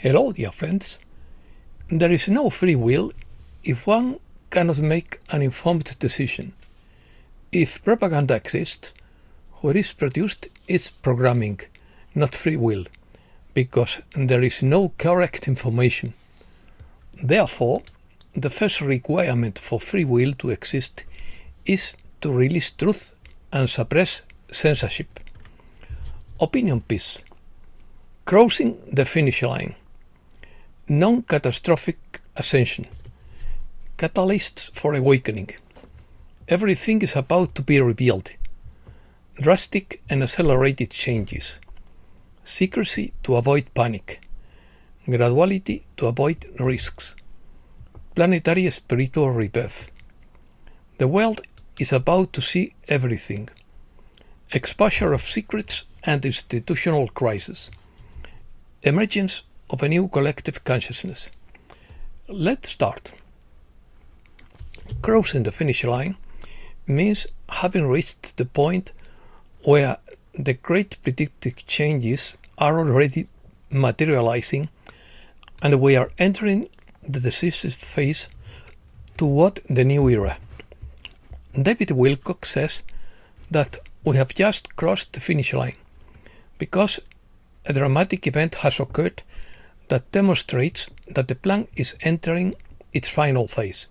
Hello, dear friends. There is no free will if one cannot make an informed decision. If propaganda exists, what is produced is programming, not free will, because there is no correct information. Therefore, the first requirement for free will to exist is to release truth and suppress censorship. Opinion piece. Crossing the finish line. Non-catastrophic ascension. Catalysts for awakening. Everything is about to be revealed. Drastic and accelerated changes. Secrecy to avoid panic. Graduality to avoid risks. Planetary spiritual rebirth. The world is about to see everything. Exposure of secrets and institutional crisis. Emergence of a new collective consciousness. Let's start. Crossing the finish line means having reached the point where the great predicted changes are already materializing and we are entering the decisive phase toward the new era. David Wilcock says that we have just crossed the finish line because a dramatic event has occurred that demonstrates that the plan is entering its final phase,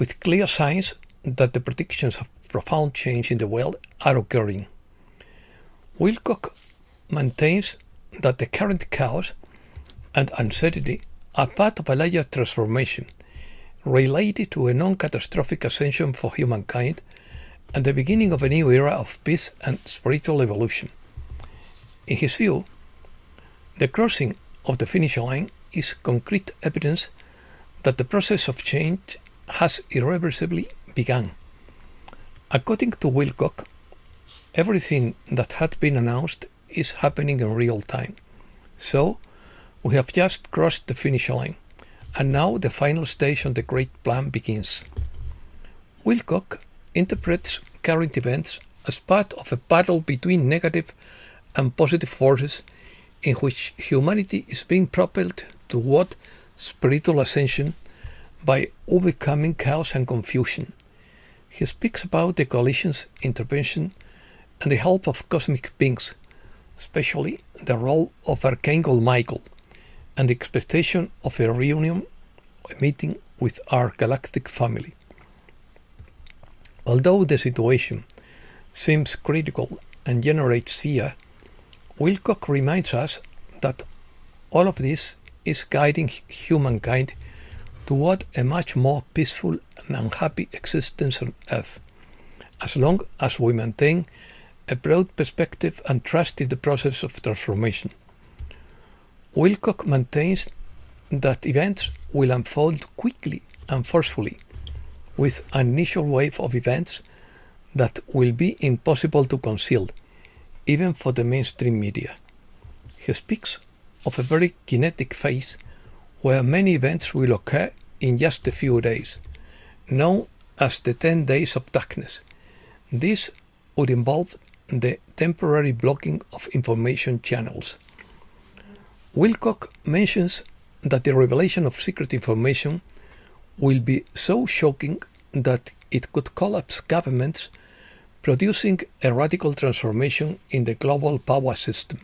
with clear signs that the predictions of profound change in the world are occurring. Wilcock maintains that the current chaos and uncertainty are part of a larger transformation related to a non-catastrophic ascension for humankind and the beginning of a new era of peace and spiritual evolution. In his view, the crossing of the finish line is concrete evidence that the process of change has irreversibly begun. According to Wilcock, everything that had been announced is happening in real time. So, we have just crossed the finish line, and now the final stage on the great plan begins. Wilcock interprets current events as part of a battle between negative and positive forces in which humanity is being propelled toward spiritual ascension by overcoming chaos and confusion. He speaks about the coalition's intervention and the help of cosmic beings, especially the role of Archangel Michael, and the expectation of a reunion, a meeting with our galactic family. Although the situation seems critical and generates fear, Wilcock reminds us that all of this is guiding humankind toward a much more peaceful and happy existence on Earth, as long as we maintain a broad perspective and trust in the process of transformation. Wilcock maintains that events will unfold quickly and forcefully, with an initial wave of events that will be impossible to conceal, even for the mainstream media. He speaks of a very kinetic phase where many events will occur in just a few days, known as the 10 days of darkness. This would involve the temporary blocking of information channels. Wilcock mentions that the revelation of secret information will be so shocking that it could collapse governments, producing a radical transformation in the global power system.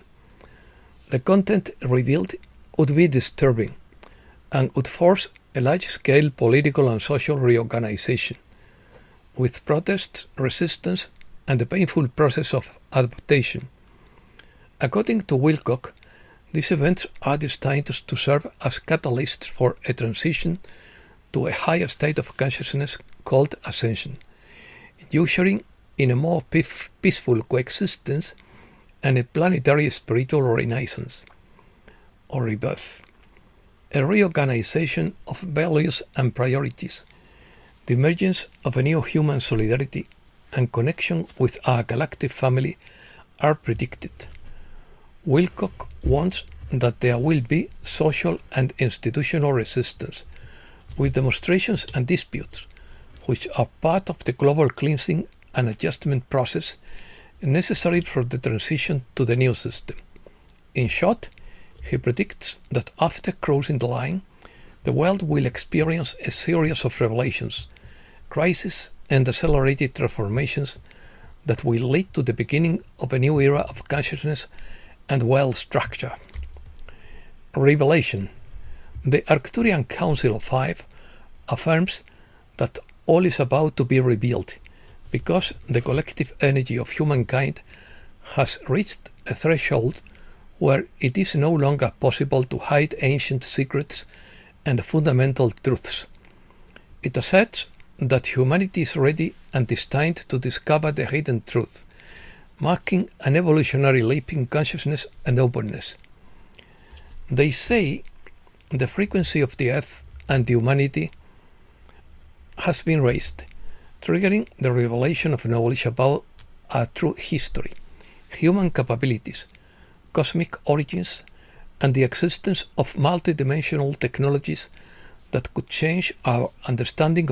The content revealed would be disturbing and would force a large-scale political and social reorganization, with protests, resistance, and the painful process of adaptation. According to Wilcock, these events are destined to serve as catalysts for a transition to a higher state of consciousness called ascension, ushering in a more peaceful coexistence and a planetary spiritual renaissance, or rebirth, a reorganization of values and priorities, the emergence of a new human solidarity and connection with our galactic family are predicted. Wilcock warns that there will be social and institutional resistance, with demonstrations and disputes, which are part of the global cleansing and adjustment process necessary for the transition to the new system. In short, He predicts that after crossing the line, the world will experience a series of revelations, crises, and accelerated transformations that will lead to the beginning of a new era of consciousness and world structure. Revelation. The Arcturian Council of Five affirms that all is about to be revealed, because the collective energy of humankind has reached a threshold where it is no longer possible to hide ancient secrets and fundamental truths. It asserts that humanity is ready and destined to discover the hidden truth, marking an evolutionary leap in consciousness and openness. They say the frequency of the Earth and humanity has been raised, triggering the revelation of knowledge about our true history, human capabilities, cosmic origins, and the existence of multidimensional technologies that could change our understanding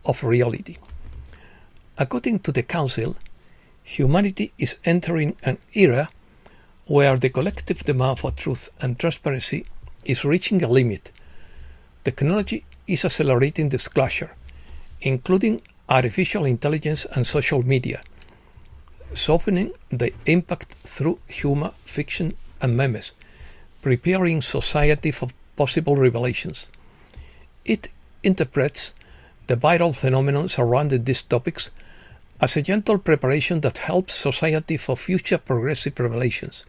of reality. According to the Council, humanity is entering an era where the collective demand for truth and transparency is reaching a limit. Technology is accelerating disclosure, including artificial intelligence and social media, softening the impact through humor, fiction, and memes, preparing society for possible revelations. It interprets the viral phenomena surrounding these topics as a gentle preparation that helps society for future progressive revelations,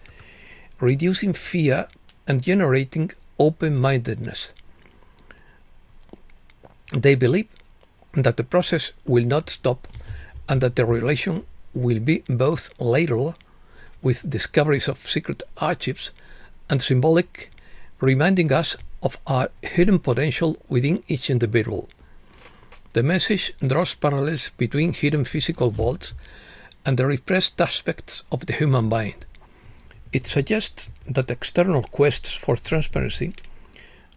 reducing fear and generating open-mindedness. They believe that the process will not stop and that the revelation will be both lateral, with discoveries of secret archives, and symbolic, reminding us of our hidden potential within each individual. The message draws parallels between hidden physical vaults and the repressed aspects of the human mind. It suggests that external quests for transparency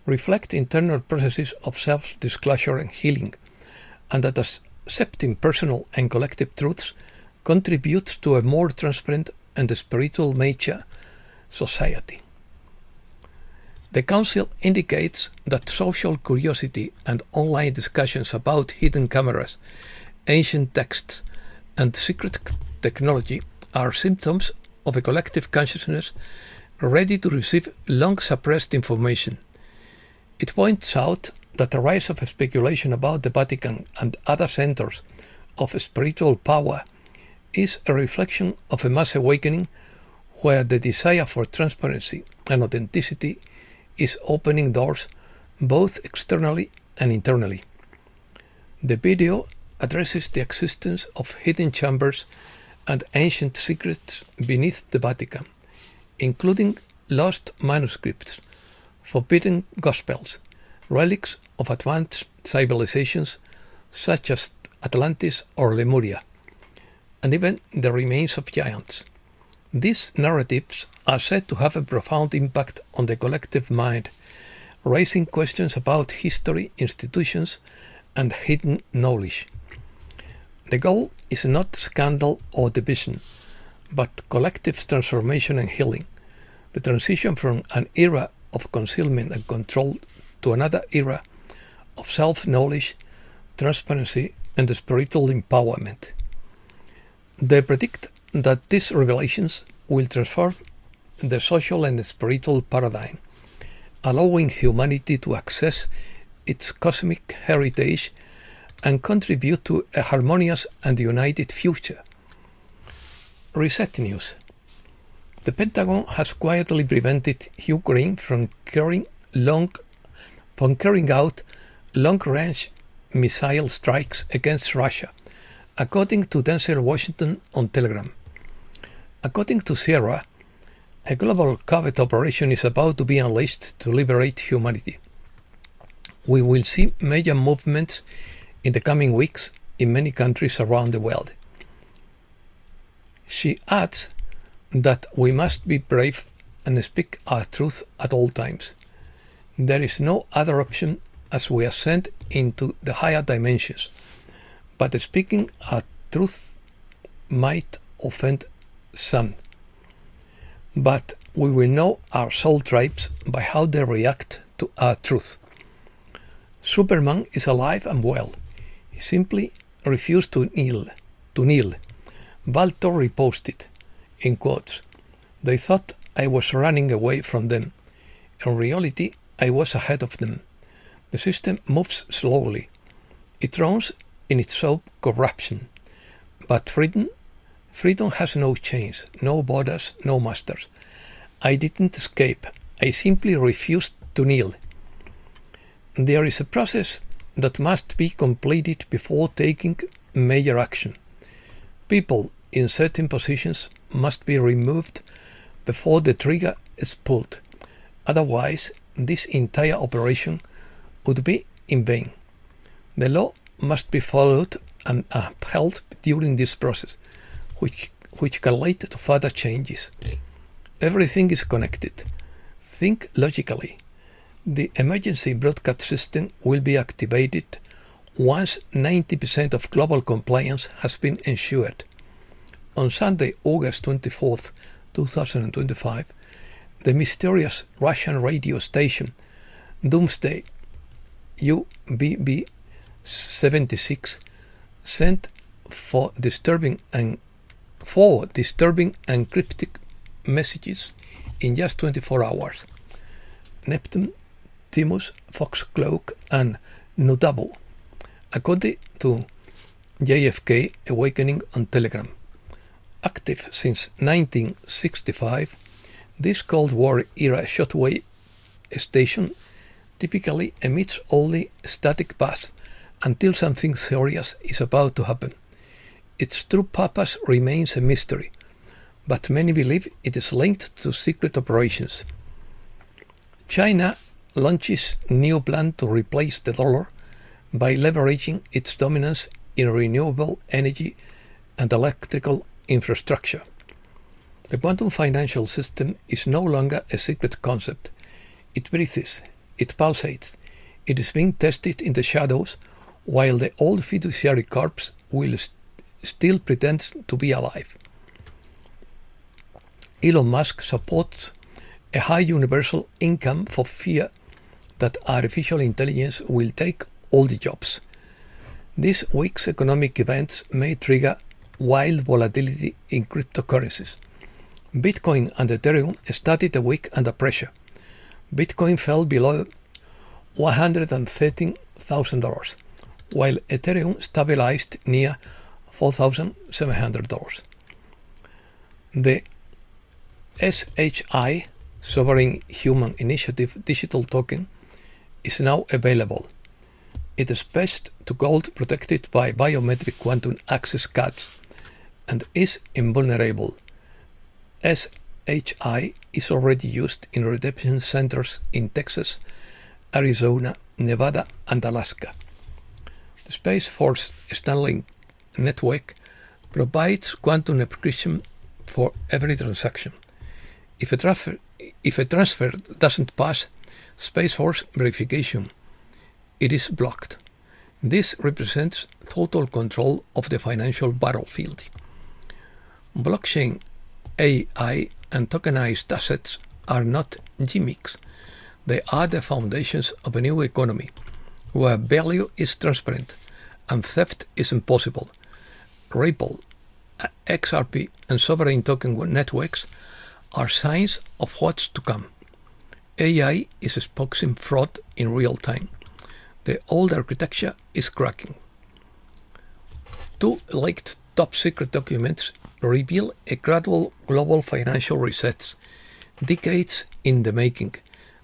reflect internal processes of self-disclosure and healing, and that accepting personal and collective truths contributes to a more transparent and spiritual mature society. The Council indicates that social curiosity and online discussions about hidden cameras, ancient texts, and secret technology are symptoms of a collective consciousness ready to receive long-suppressed information. It points out that the rise of speculation about the Vatican and other centers of spiritual power is a reflection of a mass awakening where the desire for transparency and authenticity is opening doors both externally and internally. The video addresses the existence of hidden chambers and ancient secrets beneath the Vatican, including lost manuscripts, forbidden gospels, relics of advanced civilizations such as Atlantis or Lemuria, and even the remains of giants. These narratives are said to have a profound impact on the collective mind, raising questions about history, institutions, and hidden knowledge. The goal is not scandal or division, but collective transformation and healing, the transition from an era of concealment and control to another era of self-knowledge, transparency, and spiritual empowerment. They predict that these revelations will transform the social and spiritual paradigm, allowing humanity to access its cosmic heritage and contribute to a harmonious and united future. Reset News. The Pentagon has quietly prevented Ukraine from carrying out long-range missile strikes against Russia, according to Denzel Washington on Telegram. According to Sierra, a global covert operation is about to be unleashed to liberate humanity. We will see major movements in the coming weeks in many countries around the world. She adds that we must be brave and speak our truth at all times. There is no other option as we ascend into the higher dimensions, but speaking our truth might offend some. but we will know our soul tribes by how they react to our truth. Superman is alive and well. He simply refused to kneel. Balto reposted, in quotes. They thought I was running away from them. In reality, I was ahead of them. The system moves slowly. It drowns in its own corruption. But freedom has no chains, no borders, no masters. I didn't escape. I simply refused to kneel. There is a process that must be completed before taking major action. People in certain positions must be removed before the trigger is pulled. Otherwise, this entire operation would be in vain. The law must be followed and upheld during this process, which can lead to further changes. Everything is connected. Think logically. The emergency broadcast system will be activated once 90% of global compliance has been ensured. On Sunday, August 24th, 2025, the mysterious Russian radio station Doomsday UBB-76 sent four disturbing and cryptic messages in just 24 hours. Neptune, Timus, Foxcloak, and Nutabu, according to JFK Awakening on Telegram. Active since 1965, this Cold War era shortwave station typically emits only static buzz until something serious is about to happen. Its true purpose remains a mystery, but many believe it is linked to secret operations. China launches new plan to replace the dollar by leveraging its dominance in renewable energy and electrical infrastructure. The quantum financial system is no longer a secret concept. It breathes, it pulsates, it is being tested in the shadows, while the old fiduciary corps will still pretend to be alive. Elon Musk supports a high universal income for fear that artificial intelligence will take all the jobs. This week's economic events may trigger wild volatility in cryptocurrencies. Bitcoin and Ethereum started the week under pressure. Bitcoin fell below $113,000, while Ethereum stabilized near $4,700. The SHI, Sovereign Human Initiative digital token, is now available. It is pegged to gold, protected by biometric quantum access cards, and is invulnerable. SHI is already used in redemption centers in Texas, Arizona, Nevada, and Alaska. The Space Force Starlink network provides quantum encryption for every transaction. If a transfer doesn't pass Space Force verification, it is blocked. This represents total control of the financial battlefield. Blockchain, AI, and tokenized assets are not gimmicks. They are the foundations of a new economy, where value is transparent and theft is impossible. Ripple, XRP, and sovereign token networks are signs of what's to come. AI is exposing fraud in real time. The old architecture is cracking. Two leaked top-secret documents reveal a gradual global financial reset, decades in the making,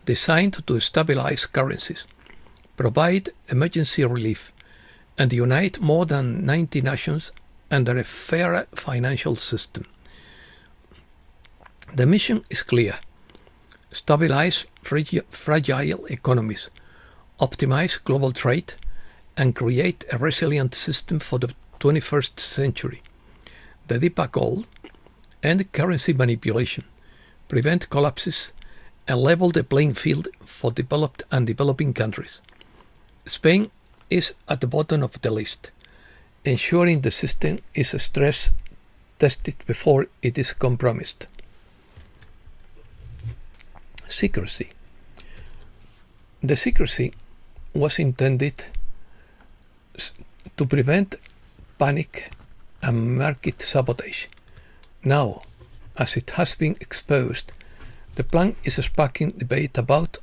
designed to stabilize currencies, provide emergency relief, and unite more than 90 nations under a fairer financial system. The mission is clear: stabilize fragile economies, optimize global trade, and create a resilient system for the 21st century. The deeper goal: end currency manipulation, prevent collapses, and level the playing field for developed and developing countries. Spain is at the bottom of the list, ensuring the system is stress tested before it is compromised. Secrecy. The secrecy was intended to prevent panic and market sabotage. Now, as it has been exposed, the plan is sparking debate about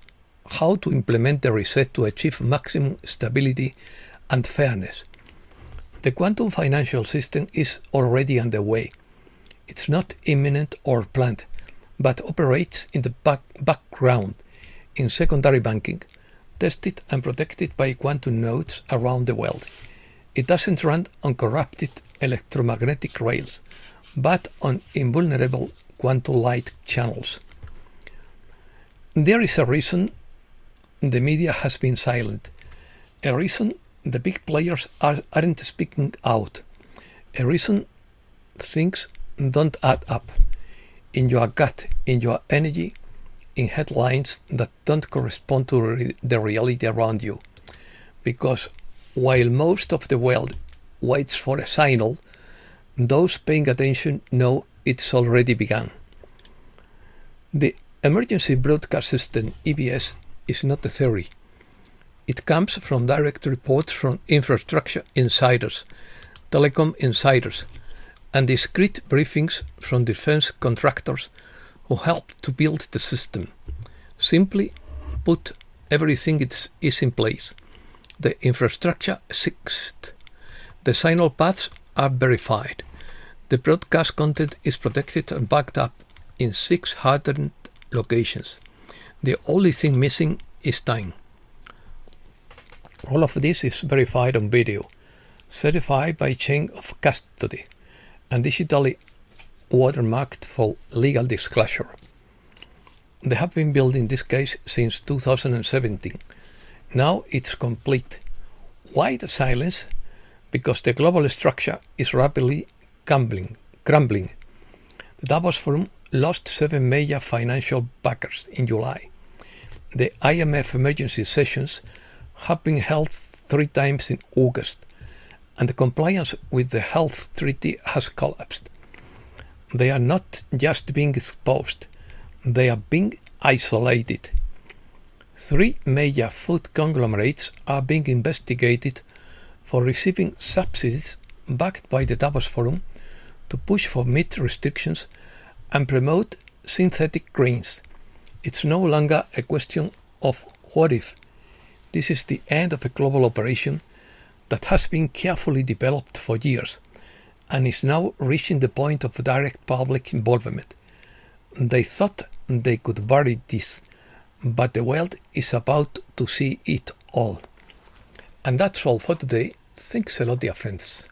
how to implement the reset to achieve maximum stability and fairness. The quantum financial system is already underway. It's not imminent or planned, but operates in the background in secondary banking, tested and protected by quantum nodes around the world. It doesn't run on corrupted electromagnetic rails, but on invulnerable quantum light channels. There is a reason the media has been silent, a reason the big players aren't speaking out, a reason things don't add up in your gut, in your energy, in headlines that don't correspond to the reality around you. Because while most of the world waits for a signal, those paying attention know it's already begun. The Emergency Broadcast System, EBS, is not a theory. It comes from direct reports from infrastructure insiders, telecom insiders, and discreet briefings from defense contractors who helped to build the system. Simply put, everything is in place. The infrastructure exists. The signal paths are verified. The broadcast content is protected and backed up in 600 locations. The only thing missing is time. All of this is verified on video, certified by chain of custody, and digitally watermarked for legal disclosure. They have been building this case since 2017. Now it's complete. Why the silence? Because the global structure is rapidly crumbling. The Davos Forum lost 7 major financial backers in July. The IMF emergency sessions have been held 3 times in August, and the compliance with the health treaty has collapsed. They are not just being exposed, they are being isolated. 3 major food conglomerates are being investigated for receiving subsidies backed by the Davos Forum to push for meat restrictions and promote synthetic grains. It's no longer a question of what if. This is the end of a global operation that has been carefully developed for years and is now reaching the point of direct public involvement. They thought they could bury this, but the world is about to see it all. And that's all for today. Thanks a lot, dear friends.